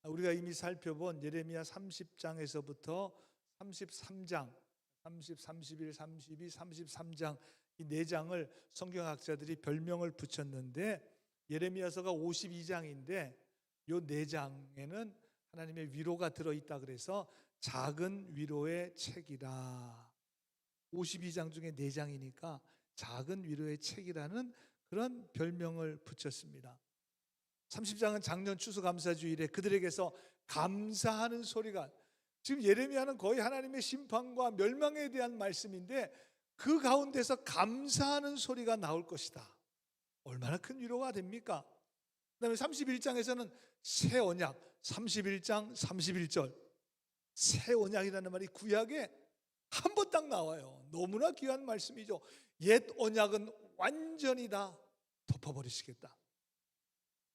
우리가 이미 살펴본 예레미야 30장에서부터 33장, 30, 31, 32, 33장 이 네 장을 성경학자들이 별명을 붙였는데 예레미야서가 52장인데 이 네 장에는 하나님의 위로가 들어있다 그래서 작은 위로의 책이라. 52장 중에 4장이니까 작은 위로의 책이라는 그런 별명을 붙였습니다. 30장은 작년 추수감사주일에 그들에게서 감사하는 소리가, 지금 예레미야는 거의 하나님의 심판과 멸망에 대한 말씀인데 그 가운데서 감사하는 소리가 나올 것이다. 얼마나 큰 위로가 됩니까? 그 다음에 31장에서는 새 언약, 31장 31절 새 언약이라는 말이 구약에 한 번 딱 나와요. 너무나 귀한 말씀이죠. 옛 언약은 완전히 다 덮어버리시겠다.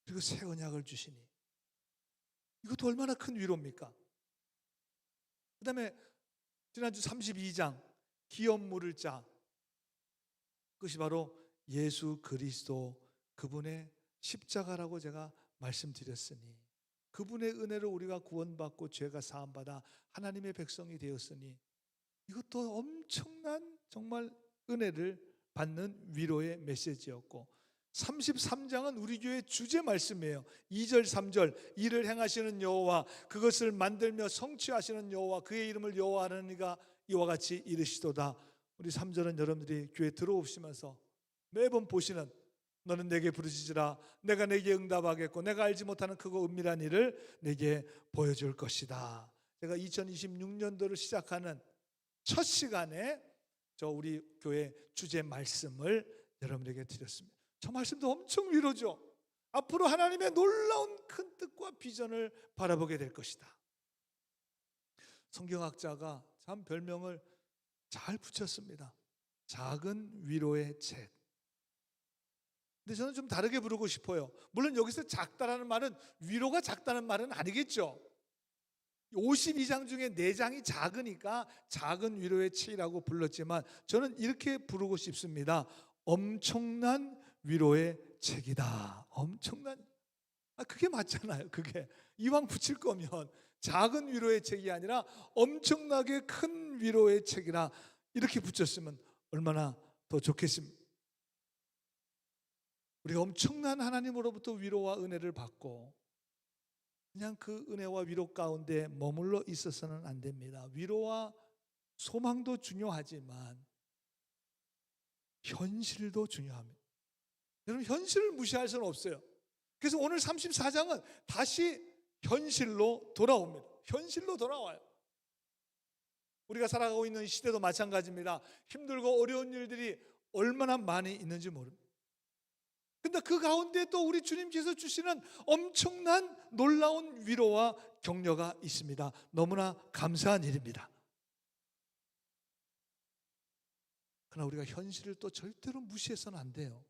그리고 새 언약을 주시니 이것도 얼마나 큰 위로입니까? 그 다음에 지난주 32장 기업 물을 자, 그것이 바로 예수 그리스도 그분의 십자가라고 제가 말씀드렸으니 그분의 은혜로 우리가 구원받고 죄가 사함받아 하나님의 백성이 되었으니 이것도 엄청난 정말 은혜를 받는 위로의 메시지였고 33장은 우리 교회 주제 말씀이에요. 2절 3절 이를 행하시는 여호와 그것을 만들며 성취하시는 여호와 그의 이름을 여호와하는 이가 이와 같이 이르시도다. 우리 3절은 여러분들이 교회 들어오시면서 매번 보시는 너는 내게 부르짖으라 내가 내게 응답하겠고 내가 알지 못하는 크고 은밀한 일을 내게 보여줄 것이다. 제가 2026년도를 시작하는 첫 시간에 우리 교회 주제 말씀을 여러분에게 드렸습니다. 저 말씀도 엄청 위로죠. 앞으로 하나님의 놀라운 큰 뜻과 비전을 바라보게 될 것이다. 성경학자가 참 별명을 잘 붙였습니다. 작은 위로의 책. 근데 저는 좀 다르게 부르고 싶어요. 물론 여기서 작다라는 말은 위로가 작다는 말은 아니겠죠. 52장 중에 4장이 작으니까 작은 위로의 책이라고 불렀지만 저는 이렇게 부르고 싶습니다. 엄청난 위로의 책이다. 엄청난, 그게 맞잖아요. 그게 이왕 붙일 거면 작은 위로의 책이 아니라 엄청나게 큰 위로의 책이라 이렇게 붙였으면 얼마나 더 좋겠습니까? 우리가 엄청난 하나님으로부터 위로와 은혜를 받고 그냥 그 은혜와 위로 가운데 머물러 있어서는 안 됩니다. 위로와 소망도 중요하지만 현실도 중요합니다. 여러분 현실을 무시할 수는 없어요. 그래서 오늘 34장은 다시 현실로 돌아옵니다. 현실로 돌아와요. 우리가 살아가고 있는 시대도 마찬가지입니다. 힘들고 어려운 일들이 얼마나 많이 있는지 모릅니다. 근데 그 가운데 또 우리 주님께서 주시는 엄청난 놀라운 위로와 격려가 있습니다. 너무나 감사한 일입니다. 그러나 우리가 현실을 또 절대로 무시해서는 안 돼요.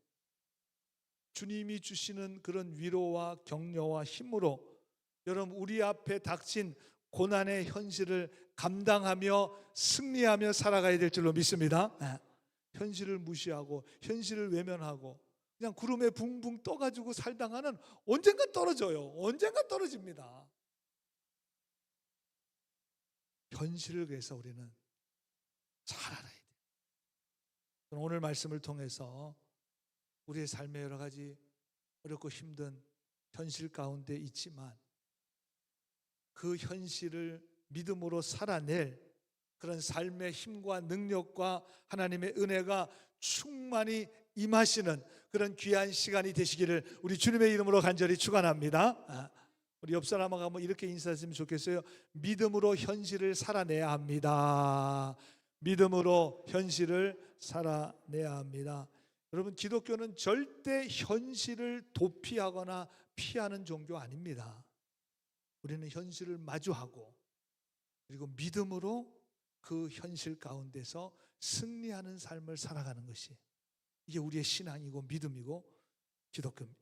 주님이 주시는 그런 위로와 격려와 힘으로 여러분 우리 앞에 닥친 고난의 현실을 감당하며 승리하며 살아가야 될 줄로 믿습니다. 현실을 무시하고 현실을 외면하고 그냥 구름에 붕붕 떠가지고 살다가는 언젠가 떨어져요. 언젠가 떨어집니다. 현실을 위해서 우리는 잘 알아야 돼요. 오늘 말씀을 통해서 우리의 삶의 여러 가지 어렵고 힘든 현실 가운데 있지만 그 현실을 믿음으로 살아낼 그런 삶의 힘과 능력과 하나님의 은혜가 충만히 임하시는 그런 귀한 시간이 되시기를 우리 주님의 이름으로 간절히 축원합니다. 우리 옆 사람하고 한번 이렇게 인사했으면 좋겠어요. 믿음으로 현실을 살아내야 합니다. 믿음으로 현실을 살아내야 합니다. 여러분 기독교는 절대 현실을 도피하거나 피하는 종교 아닙니다. 우리는 현실을 마주하고 그리고 믿음으로 그 현실 가운데서 승리하는 삶을 살아가는 것이 이게 우리의 신앙이고 믿음이고 기독교입니다.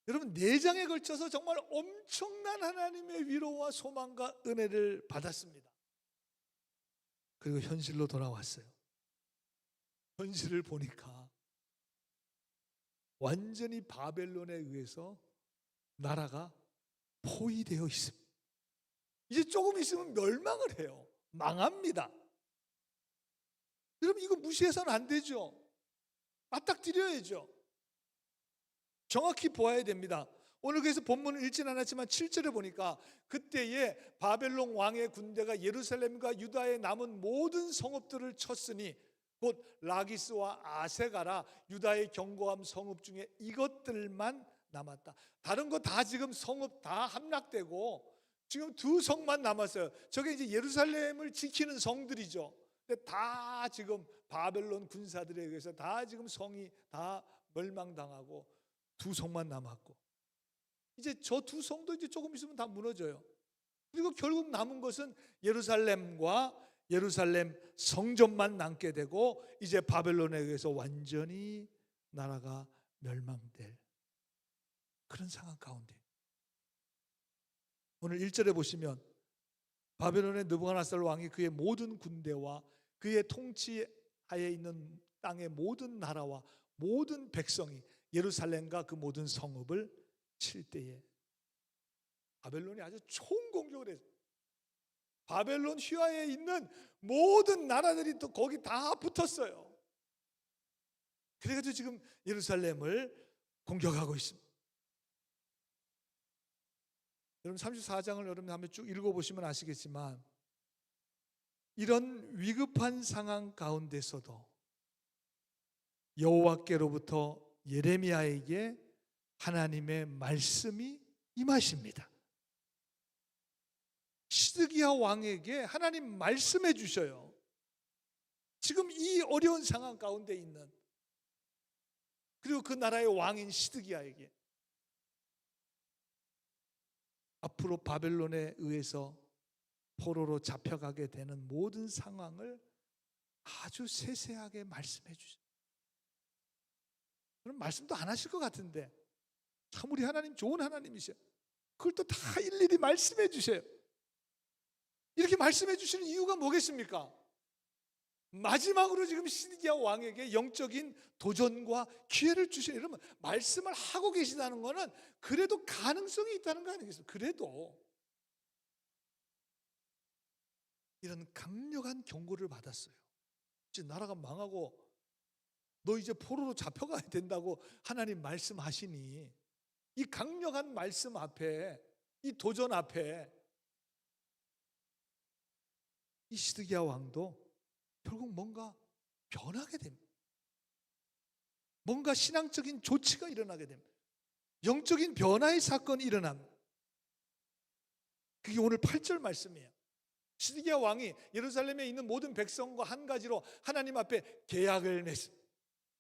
여러분 4장에 걸쳐서 정말 엄청난 하나님의 위로와 소망과 은혜를 받았습니다. 그리고 현실로 돌아왔어요. 현실을 보니까 완전히 바벨론에 의해서 나라가 포위되어 있습니다. 이제 조금 있으면 멸망을 해요. 망합니다. 여러분, 이거 무시해서는 안 되죠. 맞닥뜨려야죠. 정확히 보아야 됩니다. 오늘 그래서 본문을 읽진 않았지만 7절에 보니까 그때에 바벨론 왕의 군대가 예루살렘과 유다에 남은 모든 성읍들을 쳤으니 곧 라기스와 아세가라 유다의 견고함 성읍 중에 이것들만 남았다. 다른 거 다 지금 성읍 다 함락되고 지금 두 성만 남았어요. 저게 이제 예루살렘을 지키는 성들이죠. 근데 다 지금 바벨론 군사들에 의해서 다 지금 성이 다 멸망당하고 두 성만 남았고, 이제 저 두 성도 이제 조금 있으면 다 무너져요. 그리고 결국 남은 것은 예루살렘과 예루살렘 성전만 남게 되고 이제 바벨론에 의해서 완전히 나라가 멸망될 그런 상황 가운데 오늘 1절에 보시면 바벨론의 느부갓네살 왕이 그의 모든 군대와 그의 통치하에 있는 땅의 모든 나라와 모든 백성이 예루살렘과 그 모든 성읍을 칠 때에 바벨론이 아주 총공격을 했어요. 바벨론 휘하에 있는 모든 나라들이 또 거기 다 붙었어요. 그래가지고 지금 예루살렘을 공격하고 있습니다. 여러분 34장을 여러분 한번 쭉 읽어보시면 아시겠지만 이런 위급한 상황 가운데서도 여호와께로부터 예레미야에게 하나님의 말씀이 임하십니다. 시드기야 왕에게 하나님 말씀해 주셔요. 지금 이 어려운 상황 가운데 있는, 그리고 그 나라의 왕인 시드기야에게 앞으로 바벨론에 의해서 포로로 잡혀가게 되는 모든 상황을 아주 세세하게 말씀해 주셔요. 그럼 말씀도 안 하실 것 같은데 참 우리 하나님 좋은 하나님이셔요. 그걸 또 다 일일이 말씀해 주셔요. 이렇게 말씀해 주시는 이유가 뭐겠습니까? 마지막으로 지금 시드기야 왕에게 영적인 도전과 기회를 주시는, 이러면 말씀을 하고 계시다는 것은 그래도 가능성이 있다는 거 아니겠습니까? 그래도 이런 강력한 경고를 받았어요. 이제 나라가 망하고 너 이제 포로로 잡혀가야 된다고 하나님 말씀하시니 이 강력한 말씀 앞에, 이 도전 앞에 이 시드기야 왕도 결국 뭔가 변하게 됩니다. 뭔가 신앙적인 조치가 일어나게 됩니다. 영적인 변화의 사건이 일어납니다. 그게 오늘 8절 말씀이에요. 시드기야 왕이 예루살렘에 있는 모든 백성과 한 가지로 하나님 앞에 계약을 맺습니다.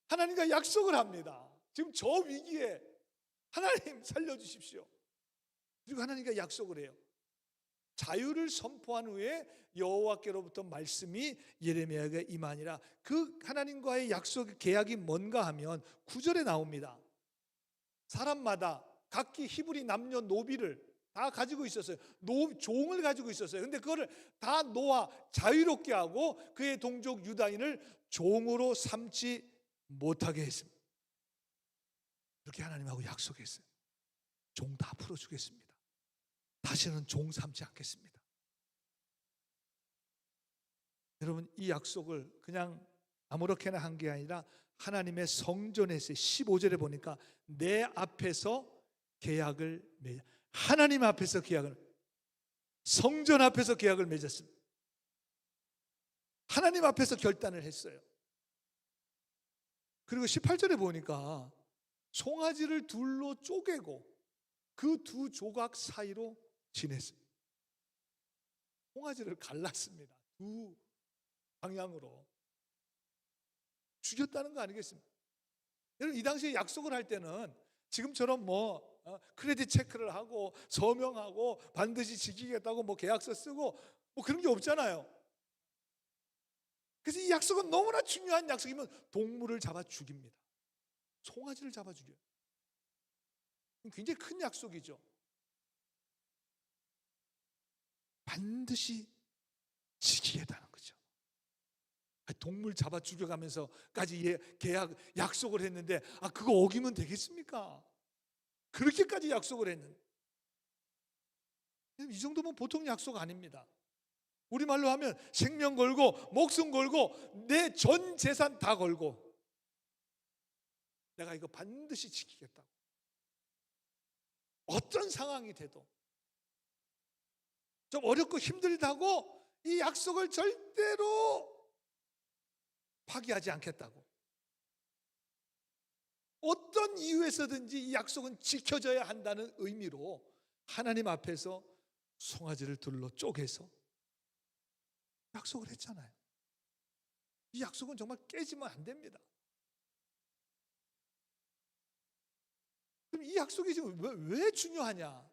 하나님과 약속을 합니다. 지금 저 위기에 하나님 살려주십시오. 그리고 하나님과 약속을 해요. 자유를 선포한 후에 여호와께로부터 말씀이 예레미야에게 임하니라. 그 하나님과의 약속 계약이 뭔가 하면 9절에 나옵니다. 사람마다 각기 히브리 남녀 노비를 다 가지고 있었어요. 종을 가지고 있었어요. 근데 그거를 다 놓아 자유롭게 하고 그의 동족 유다인을 종으로 삼지 못하게 했습니다. 그렇게 하나님하고 약속했어요. 종 다 풀어주겠습니다. 다시는 종 삼지 않겠습니다. 여러분, 이 약속을 그냥 아무렇게나 한 게 아니라 하나님의 성전에서 15절에 보니까 내 앞에서 계약을 맺어, 하나님 앞에서 계약을, 성전 앞에서 계약을 맺었습니다. 하나님 앞에서 결단을 했어요. 그리고 18절에 보니까 송아지를 둘로 쪼개고 그 두 조각 사이로 지냈습니다. 송아지를 갈랐습니다. 두 방향으로 죽였다는 거 아니겠습니까? 여러분, 이 당시에 약속을 할 때는 지금처럼 크레딧 체크를 하고 서명하고 반드시 지키겠다고 계약서 쓰고 그런 게 없잖아요. 그래서 이 약속은 너무나 중요한 약속이면 동물을 잡아 죽입니다. 송아지를 잡아 죽여요. 굉장히 큰 약속이죠. 반드시 지키겠다는 거죠. 동물 잡아 죽여가면서까지 계약 약속을 했는데 그거 어기면 되겠습니까? 그렇게까지 약속을 했는데 이 정도면 보통 약속 아닙니다. 우리말로 하면 생명 걸고 목숨 걸고 내 전 재산 다 걸고 내가 이거 반드시 지키겠다고. 어떤 상황이 돼도 좀 어렵고 힘들다고 이 약속을 절대로 파기하지 않겠다고. 어떤 이유에서든지 이 약속은 지켜져야 한다는 의미로 하나님 앞에서 송아지를 둘러 쪼개서 약속을 했잖아요. 이 약속은 정말 깨지면 안 됩니다. 그럼 이 약속이 지금 왜 중요하냐?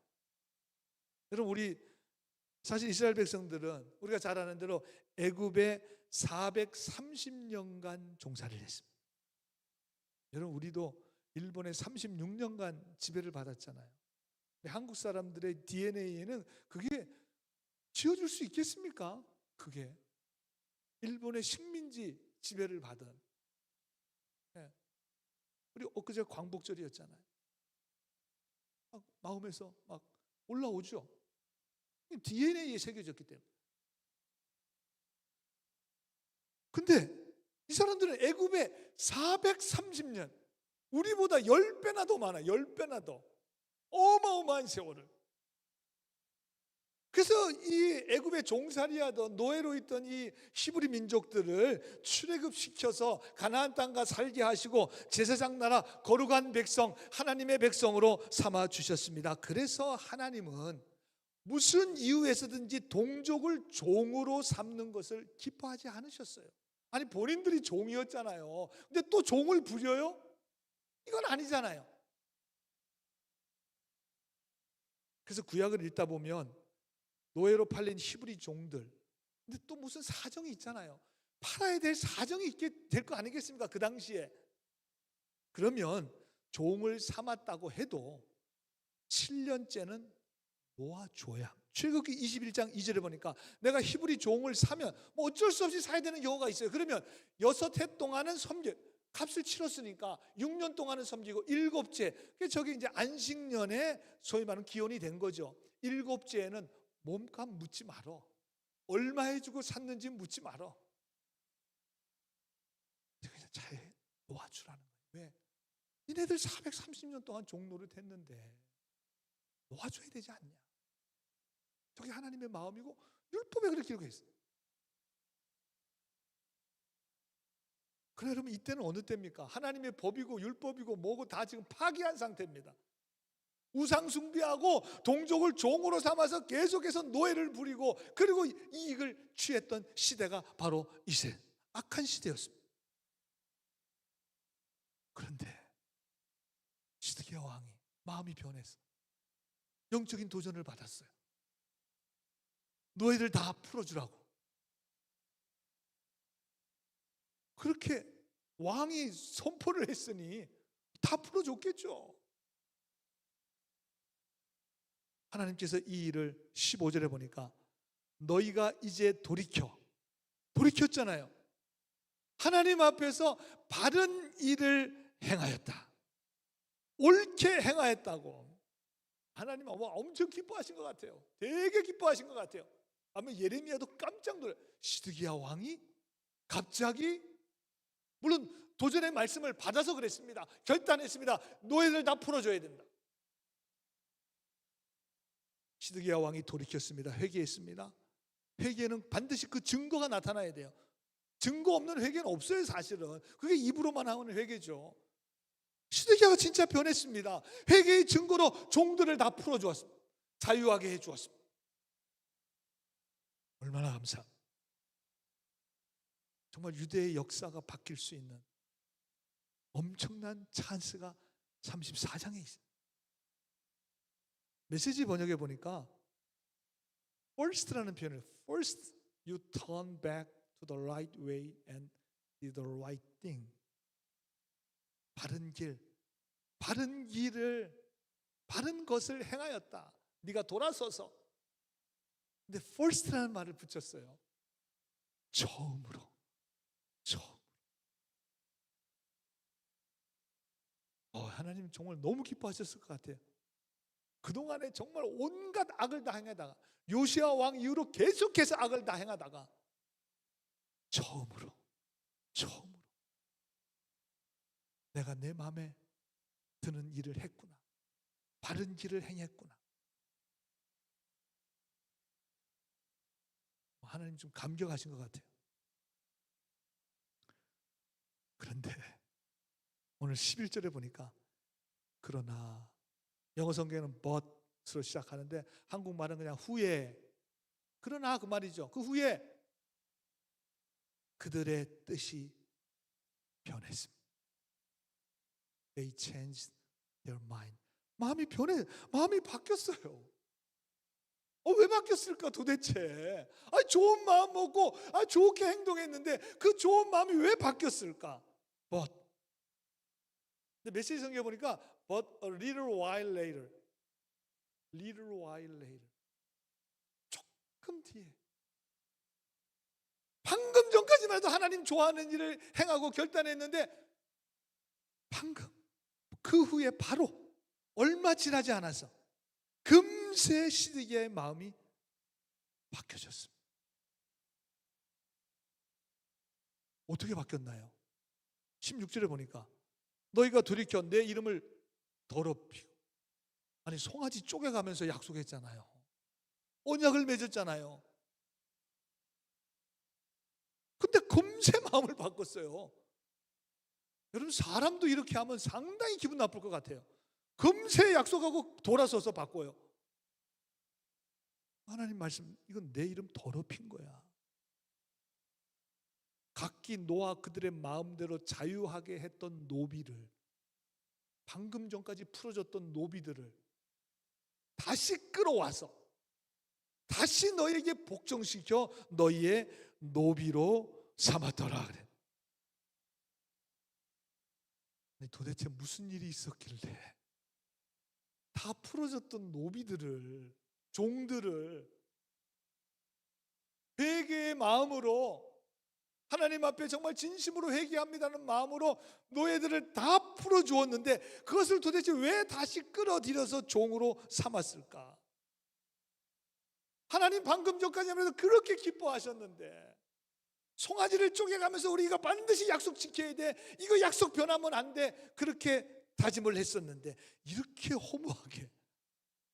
여러분, 우리 사실 이스라엘 백성들은 우리가 잘 아는 대로 애굽에 430년간 종살이를 했습니다. 여러분, 우리도 일본에 36년간 지배를 받았잖아요. 한국 사람들의 DNA에는 그게 지어줄 수 있겠습니까? 그게 일본의 식민지 지배를 받은. 우리 엊그제 광복절이었잖아요. 막 마음에서 막 올라오죠. DNA에 새겨졌기 때문에. 근데 이 사람들은 애굽에 430년, 우리보다 10배나 더 많아. 10배나 더 어마어마한 세월을. 그래서 이 애굽의 종살이하던 노예로 있던 이 히브리 민족들을 출애굽시켜서 가나안 땅가 살게 하시고 제사장 나라 거룩한 백성, 하나님의 백성으로 삼아 주셨습니다. 그래서 하나님은 무슨 이유에서든지 동족을 종으로 삼는 것을 기뻐하지 않으셨어요. 아니, 본인들이 종이었잖아요. 근데 또 종을 부려요? 이건 아니잖아요. 그래서 구약을 읽다 보면 노예로 팔린 히브리 종들, 근데 또 무슨 사정이 있잖아요. 팔아야 될 사정이 있게 될 거 아니겠습니까? 그 당시에. 그러면 종을 삼았다고 해도 7년째는 놓아줘야. 출애굽기 21장 2절에 보니까 내가 히브리 종을 사면 뭐 어쩔 수 없이 사야 되는 경우가 있어요. 그러면 6해 동안은 섬겨, 값을 치렀으니까 6년 동안은 섬기고 7째, 저게 이제 안식년에 소위 말하는 기원이 된 거죠. 7째에는 몸값 묻지 말어. 얼마 해주고 샀는지 묻지 말어. 그냥 잘 놓아주라는 거예요. 왜? 니네들 430년 동안 종노릇 했는데 놓아줘야 되지 않냐. 저게 하나님의 마음이고 율법에 그렇게 기록했어요. 그래, 여러분, 이때는 어느 때입니까? 하나님의 법이고 율법이고 뭐고 다 지금 파기한 상태입니다. 우상 숭배하고 동족을 종으로 삼아서 계속해서 노예를 부리고 그리고 이익을 취했던 시대가 바로 이세 악한 시대였습니다. 그런데 시드기야 왕이 마음이 변해서 영적인 도전을 받았어요. 노예들 다 풀어주라고. 그렇게 왕이 선포를 했으니 다 풀어줬겠죠. 하나님께서 이 일을 15절에 보니까 너희가 이제 돌이켰잖아요. 하나님 앞에서 바른 일을 행하였다. 옳게 행하였다고. 하나님 엄청 기뻐하신 것 같아요. 되게 기뻐하신 것 같아요. 아마 예레미야도 깜짝 놀라요. 시드기야 왕이 갑자기, 물론 도전의 말씀을 받아서 그랬습니다. 결단했습니다. 노예들 다 풀어줘야 된다. 시드기야 왕이 돌이켰습니다. 회개했습니다. 회개는 반드시 그 증거가 나타나야 돼요. 증거 없는 회개는 없어요. 사실은 그게 입으로만 하는 회개죠. 시드기야가 진짜 변했습니다. 회개의 증거로 종들을 다 풀어주었습니다. 자유하게 해주었습니다. 얼마나 감사합니다. 정말 유대의 역사가 바뀔 수 있는 엄청난 찬스가 34장에 있어요. 메시지 번역에 보니까 first라는 표현을, first you turn back to the right way and did the right thing. 바른 길을, 바른 것을 행하였다. 네가 돌아서서. 근데 first라는 말을 붙였어요. 처음으로. 하나님 정말 너무 기뻐하셨을 것 같아요. 그동안에 정말 온갖 악을 다 행하다가 요시야 왕 이후로 계속해서 악을 다 행하다가 처음으로 내가 내 마음에 드는 일을 했구나. 바른 길을 행했구나. 하나님 좀 감격하신 것 같아요. 그런데 오늘 11절에 보니까 그러나, 영어 성경에는 but으로 시작하는데 한국말은 그냥 후에, 그러나 그 말이죠. 그 후에 그들의 뜻이 변했습니다. They changed their mind. 마음이 바뀌었어요. 왜 바뀌었을까 도대체? 좋은 마음 먹고 좋게 행동했는데 그 좋은 마음이 왜 바뀌었을까? But. 근데 메시지 성경에 보니까 but a little while later. 조금 뒤에. 방금 전까지만 해도 하나님 좋아하는 일을 행하고 결단했는데 방금 그 후에 바로 얼마 지나지 않아서 금세 시드기야의 마음이 바뀌어졌습니다. 어떻게 바뀌었나요? 16절에 보니까 너희가 돌이켜 내 이름을 더럽히고, 아니 송아지 쪼개가면서 약속했잖아요. 언약을 맺었잖아요. 근데 금세 마음을 바꿨어요. 여러분, 사람도 이렇게 하면 상당히 기분 나쁠 것 같아요. 금세 약속하고 돌아서서 바꿔요. 하나님 말씀, 이건 내 이름 더럽힌 거야. 각기 노아 그들의 마음대로 자유하게 했던 노비를, 방금 전까지 풀어줬던 노비들을 다시 끌어와서 다시 너에게 복종시켜 너희의 노비로 삼았더라 그래. 도대체 무슨 일이 있었길래 다 풀어졌던 노비들을, 종들을 회개의 마음으로, 하나님 앞에 정말 진심으로 회개합니다는 마음으로 노예들을 다 풀어주었는데 그것을 도대체 왜 다시 끌어들여서 종으로 삼았을까? 하나님 방금 전까지 하면서 그렇게 기뻐하셨는데, 송아지를 쪼개가면서 우리가 반드시 약속 지켜야 돼, 이거 약속 변하면 안 돼, 그렇게 다짐을 했었는데 이렇게 허무하게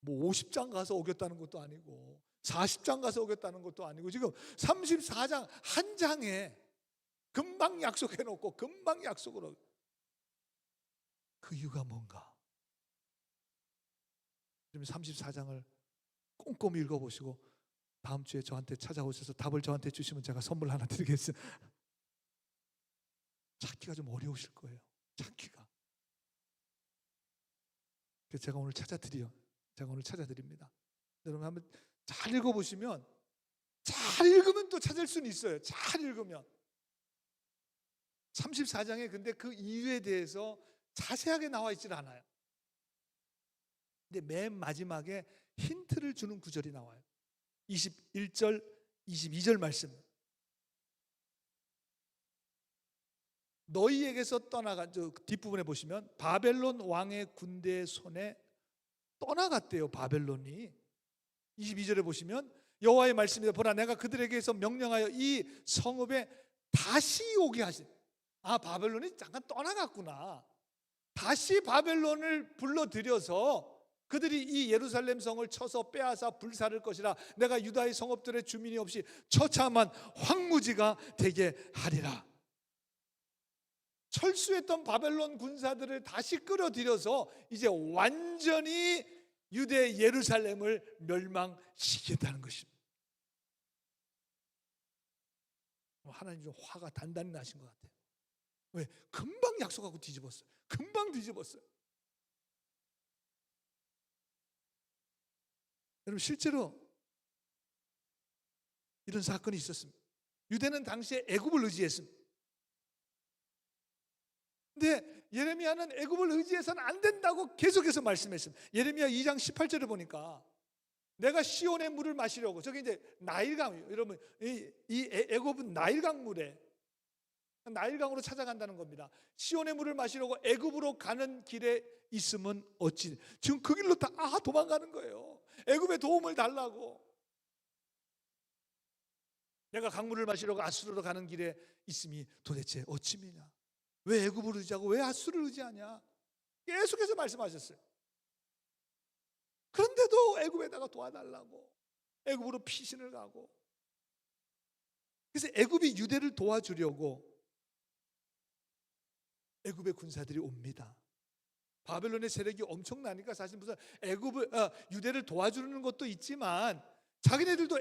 50장 가서 오겠다는 것도 아니고 40장 가서 오겠다는 것도 아니고 지금 34장 한 장에 금방 약속해놓고 금방 약속으로. 그 이유가 뭔가? 34장을 꼼꼼히 읽어보시고 다음 주에 저한테 찾아오셔서 답을 저한테 주시면 제가 선물 하나 드리겠습니다. 찾기가 좀 어려우실 거예요. 찾기가. 그래서 제가 오늘 찾아드립니다. 여러분 한번 잘 읽어보시면, 잘 읽으면 또 찾을 수는 있어요. 잘 읽으면. 34장에 근데 그 이유에 대해서 자세하게 나와 있질 않아요. 근데 맨 마지막에 힌트를 주는 구절이 나와요. 21절, 22절 말씀. 너희에게서 떠나간, 저 뒷부분에 보시면 바벨론 왕의 군대의 손에 떠나갔대요. 바벨론이. 22절에 보시면 여호와의 말씀이다. 보라, 내가 그들에게서 명령하여 이 성읍에 다시 오게 하신. 바벨론이 잠깐 떠나갔구나. 다시 바벨론을 불러들여서 그들이 이 예루살렘 성을 쳐서 빼앗아 불사를 것이라. 내가 유다의 성읍들의 주민이 없이 처참한 황무지가 되게 하리라. 철수했던 바벨론 군사들을 다시 끌어들여서 이제 완전히 유대 예루살렘을 멸망시키겠다는 것입니다. 하나님 좀 화가 단단히 나신 것 같아요. 왜? 금방 약속하고 뒤집었어요. 금방 뒤집었어요. 여러분, 실제로 이런 사건이 있었습니다. 유대는 당시에 애굽을 의지했습니다. 근데 예레미야는 애굽을 의지해서는 안 된다고 계속해서 말씀했습니다. 예레미야 2장 18절에 보니까 내가 시온의 물을 마시려고, 저기 이제 나일강, 여러분 이 애굽은 나일강 물에 나일강으로 찾아간다는 겁니다. 시온의 물을 마시려고 애굽으로 가는 길에 있으면 어찌, 지금 그 길로 다 도망가는 거예요. 애굽의 도움을 달라고. 내가 강물을 마시려고 아수르로 가는 길에 있음이 도대체 어찌미냐? 왜 애굽을 의지하고 왜 아수르를 의지하냐? 계속해서 말씀하셨어요. 그런데도 애굽에다가 도와달라고 애굽으로 피신을 가고, 그래서 애굽이 유대를 도와주려고 애굽의 군사들이 옵니다. 바벨론의 세력이 엄청나니까 사실 무슨 유대를 도와주는 것도 있지만 자기네들도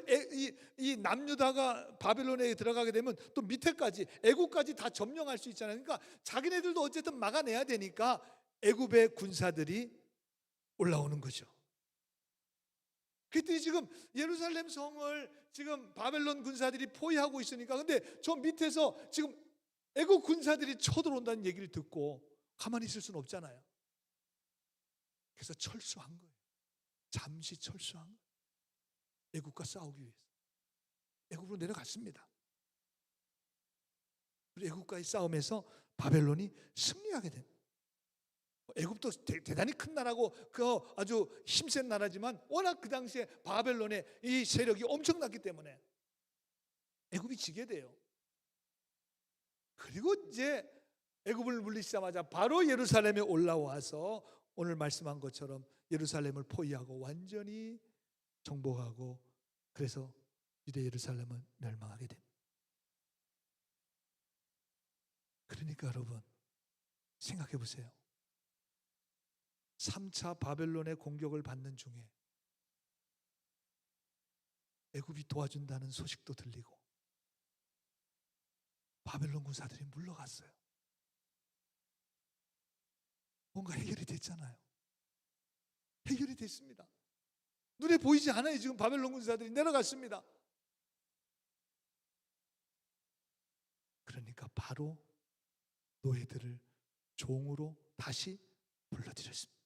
이 남유다가 바벨론에 들어가게 되면 또 밑에까지 애굽까지 다 점령할 수 있잖아요. 그러니까 자기네들도 어쨌든 막아내야 되니까 애굽의 군사들이 올라오는 거죠. 그랬더니 지금 예루살렘 성을 지금 바벨론 군사들이 포위하고 있으니까, 근데 저 밑에서 지금 애국 군사들이 쳐들어온다는 얘기를 듣고 가만히 있을 수는 없잖아요. 그래서 철수한 거예요. 잠시 철수한 거예요. 애국과 싸우기 위해서 애국으로 내려갔습니다. 그리고 애국과의 싸움에서 바벨론이 승리하게 됩니다. 애굽도 대단히 큰 나라고 그 아주 힘센 나라지만 워낙 그 당시에 바벨론의 이 세력이 엄청났기 때문에 애굽이 지게 돼요. 그리고 이제 애굽을 물리치자마자 바로 예루살렘에 올라와서 오늘 말씀한 것처럼 예루살렘을 포위하고 완전히 정복하고, 그래서 유대 예루살렘은 멸망하게 됩니다. 그러니까 여러분 생각해 보세요. 3차 바벨론의 공격을 받는 중에 애굽이 도와준다는 소식도 들리고 바벨론 군사들이 물러갔어요. 뭔가 해결이 됐잖아요. 해결이 됐습니다. 눈에 보이지 않아요. 지금 바벨론 군사들이 내려갔습니다. 그러니까 바로 노예들을 종으로 다시 불러들였습니다.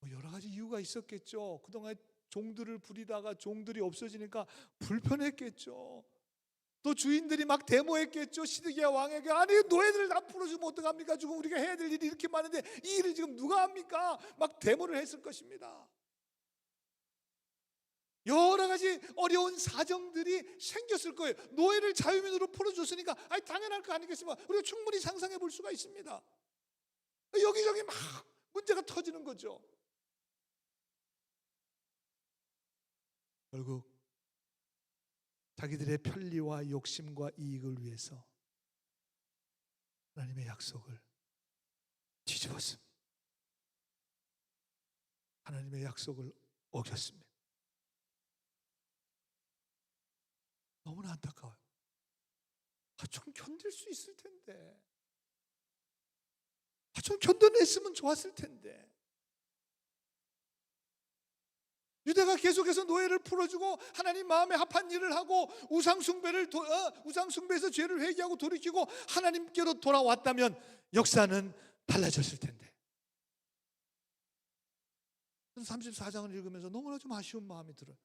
여러 가지 이유가 있었겠죠. 그동안 종들을 부리다가 종들이 없어지니까 불편했겠죠. 또 주인들이 막 데모했겠죠. 시드기야 왕에게, 아니 노예들을 다 풀어주면 어떡합니까? 지금 우리가 해야 될 일이 이렇게 많은데 이 일을 지금 누가 합니까? 막 데모를 했을 것입니다. 여러 가지 어려운 사정들이 생겼을 거예요. 노예를 자유민으로 풀어줬으니까 아니 당연할 거 아니겠습니까? 우리가 충분히 상상해 볼 수가 있습니다. 여기저기 막 문제가 터지는 거죠. 결국 자기들의 편리와 욕심과 이익을 위해서 하나님의 약속을 뒤집었습니다. 하나님의 약속을 어겼습니다. 너무나 안타까워요. 좀 견딜 수 있을 텐데, 좀 견뎌냈으면 좋았을 텐데. 유대가 계속해서 노예를 풀어주고 하나님 마음에 합한 일을 하고 우상숭배에서 죄를 회개하고 돌이키고 하나님께로 돌아왔다면 역사는 달라졌을 텐데. 34장을 읽으면서 너무나 좀 아쉬운 마음이 들어요.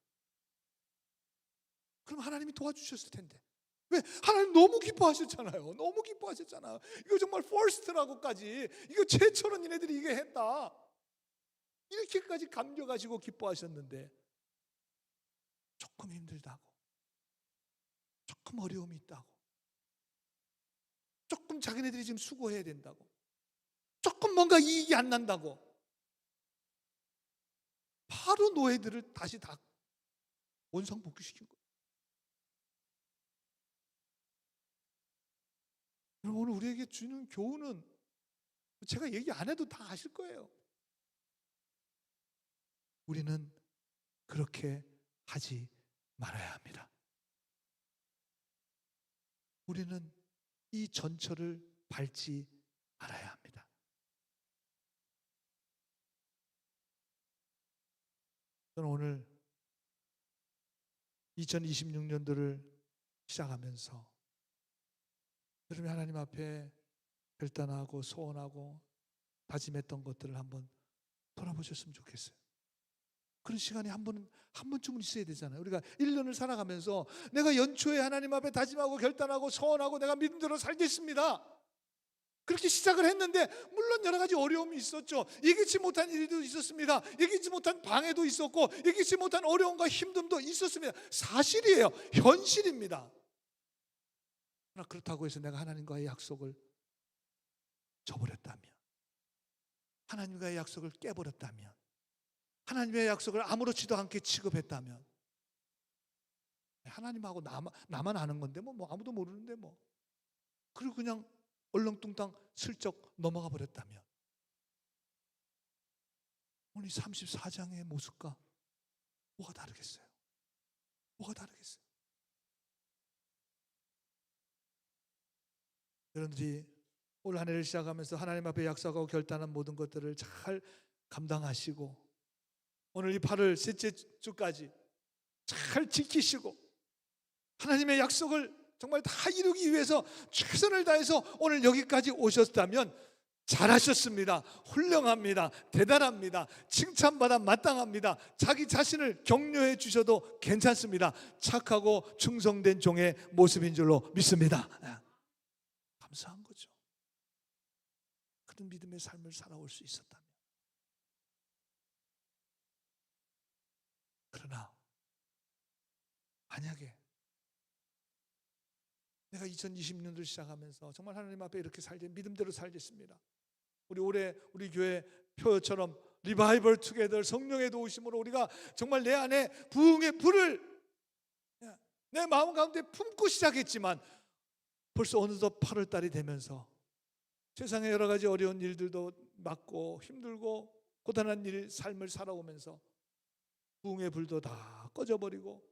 그럼 하나님이 도와주셨을 텐데. 왜? 하나님 너무 기뻐하셨잖아요. 너무 기뻐하셨잖아요. 이거 정말 퍼스트라고까지, 이거 최초로 니네들이 이게 했다, 이렇게까지 감겨가지고 기뻐하셨는데 조금 힘들다고, 조금 어려움이 있다고, 조금 자기네들이 지금 수고해야 된다고, 조금 뭔가 이익이 안 난다고 바로 노예들을 다시 다 원상복귀시킨 거예요. 여러분, 오늘 우리에게 주는 교훈은 제가 얘기 안 해도 다 아실 거예요. 우리는 그렇게 하지 말아야 합니다. 우리는 이 전철을 밟지 말아야 합니다. 저는 오늘 2026년도를 시작하면서 여러분 하나님 앞에 결단하고 소원하고 다짐했던 것들을 한번 돌아보셨으면 좋겠어요. 그런 시간이 한 번쯤은 있어야 되잖아요. 우리가 1년을 살아가면서 내가 연초에 하나님 앞에 다짐하고 결단하고 소원하고 내가 믿음대로 살겠습니다. 그렇게 시작을 했는데 물론 여러 가지 어려움이 있었죠. 예기치 못한 일도 있었습니다. 예기치 못한 방해도 있었고 예기치 못한 어려움과 힘듦도 있었습니다. 사실이에요. 현실입니다. 그러나 그렇다고 해서 내가 하나님과의 약속을 저버렸다면, 하나님과의 약속을 깨버렸다면, 하나님의 약속을 아무렇지도 않게 취급했다면, 하나님하고 나만 아는 건데 뭐 아무도 모르는데 뭐, 그리고 그냥 얼렁뚱땅 슬쩍 넘어가 버렸다면, 오늘 34장의 모습과 뭐가 다르겠어요? 뭐가 다르겠어요? 여러분들이 올 한 해를 시작하면서 하나님 앞에 약속하고 결단한 모든 것들을 잘 감당하시고 오늘 이 8월 셋째 주까지 잘 지키시고 하나님의 약속을 정말 다 이루기 위해서 최선을 다해서 오늘 여기까지 오셨다면 잘하셨습니다. 훌륭합니다. 대단합니다. 칭찬받아 마땅합니다. 자기 자신을 격려해 주셔도 괜찮습니다. 착하고 충성된 종의 모습인 줄로 믿습니다. 감사한 거죠. 그런 믿음의 삶을 살아올 수 있었다면. 그러나 만약에 내가 2026년도를 시작하면서 정말 하나님 앞에 이렇게 믿음대로 살겠습니다. 우리 올해 우리 교회 표처럼 리바이벌 투게더 성령의 도우심으로 우리가 정말 내 안에 부흥의 불을 내 마음 가운데 품고 시작했지만 벌써 어느덧 8월 달이 되면서 세상에 여러 가지 어려운 일들도 맞고 힘들고 고단한 삶을 살아오면서 부흥의 불도 다 꺼져버리고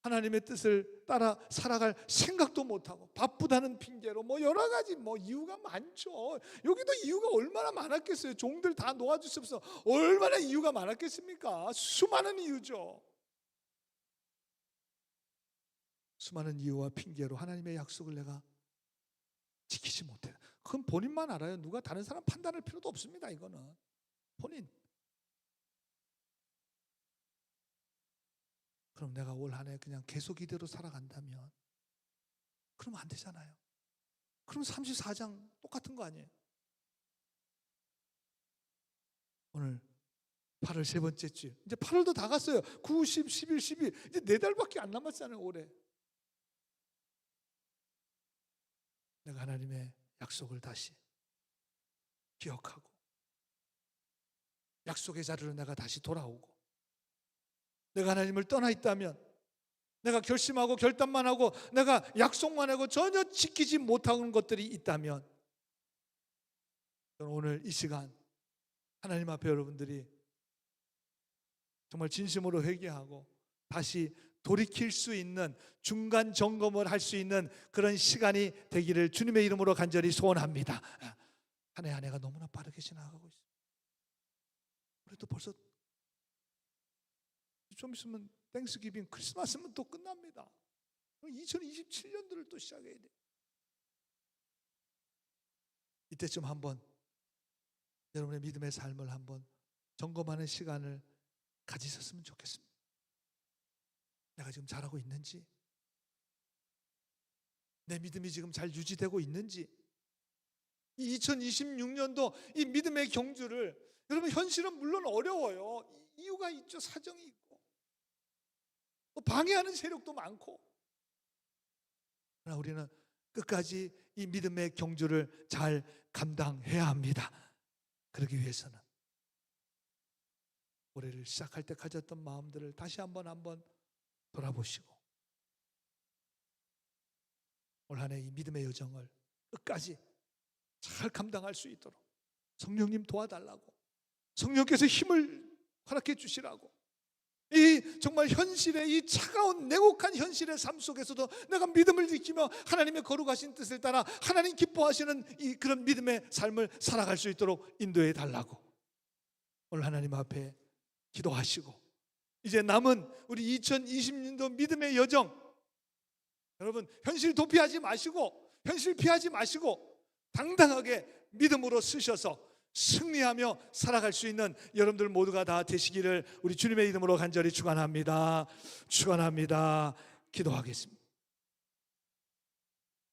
하나님의 뜻을 따라 살아갈 생각도 못하고 바쁘다는 핑계로 뭐 여러 가지 뭐 이유가 많죠. 여기도 이유가 얼마나 많았겠어요. 종들 다 놓아주셔서 얼마나 이유가 많았겠습니까? 수많은 이유죠. 수많은 이유와 핑계로 하나님의 약속을 내가 지키지 못해. 그건 본인만 알아요. 누가 다른 사람 판단할 필요도 없습니다. 이거는 본인. 그럼 내가 올 한 해 그냥 계속 이대로 살아간다면 그러면 안 되잖아요. 그럼 34장 똑같은 거 아니에요? 오늘 8월 세 번째 주, 이제 8월도 다 갔어요. 9, 10, 11, 12 이제 4달밖에 안 남았잖아요. 올해 내가 하나님의 약속을 다시 기억하고 약속의 자리로 내가 다시 돌아오고 내가 하나님을 떠나 있다면 내가 결심하고 결단만 하고 내가 약속만 하고 전혀 지키지 못하는 것들이 있다면 저는 오늘 이 시간 하나님 앞에 여러분들이 정말 진심으로 회개하고 다시 돌이킬 수 있는 중간 점검을 할 수 있는 그런 시간이 되기를 주님의 이름으로 간절히 소원합니다. 한 해 한 해가 너무나 빠르게 지나가고 있어요. 그래도 벌써 좀 있으면 땡스기빙 크리스마스면 또 끝납니다. 2027년도를 또 시작해야 돼요. 이때쯤 한번 여러분의 믿음의 삶을 한번 점검하는 시간을 가지셨으면 좋겠습니다. 내가 지금 잘하고 있는지, 내 믿음이 지금 잘 유지되고 있는지, 이 2026년도 이 믿음의 경주를 여러분 현실은 물론 어려워요. 이유가 있죠. 사정이 있고 또 방해하는 세력도 많고 그러나 우리는 끝까지 이 믿음의 경주를 잘 감당해야 합니다. 그러기 위해서는 올해를 시작할 때 가졌던 마음들을 다시 한번 돌아보시고 올 한 해 이 믿음의 여정을 끝까지 잘 감당할 수 있도록 성령님 도와달라고, 성령께서 힘을 허락해 주시라고, 이 정말 현실의 이 차가운 냉혹한 현실의 삶 속에서도 내가 믿음을 지키며 하나님의 거룩하신 뜻을 따라 하나님 기뻐하시는 이 그런 믿음의 삶을 살아갈 수 있도록 인도해 달라고 오늘 하나님 앞에 기도하시고 이제 남은 우리 2020년도 믿음의 여정, 여러분 현실 도피하지 마시고 현실 피하지 마시고 당당하게 믿음으로 쓰셔서 승리하며 살아갈 수 있는 여러분들 모두가 다 되시기를 우리 주님의 이름으로 간절히 축원합니다. 축원합니다. 기도하겠습니다.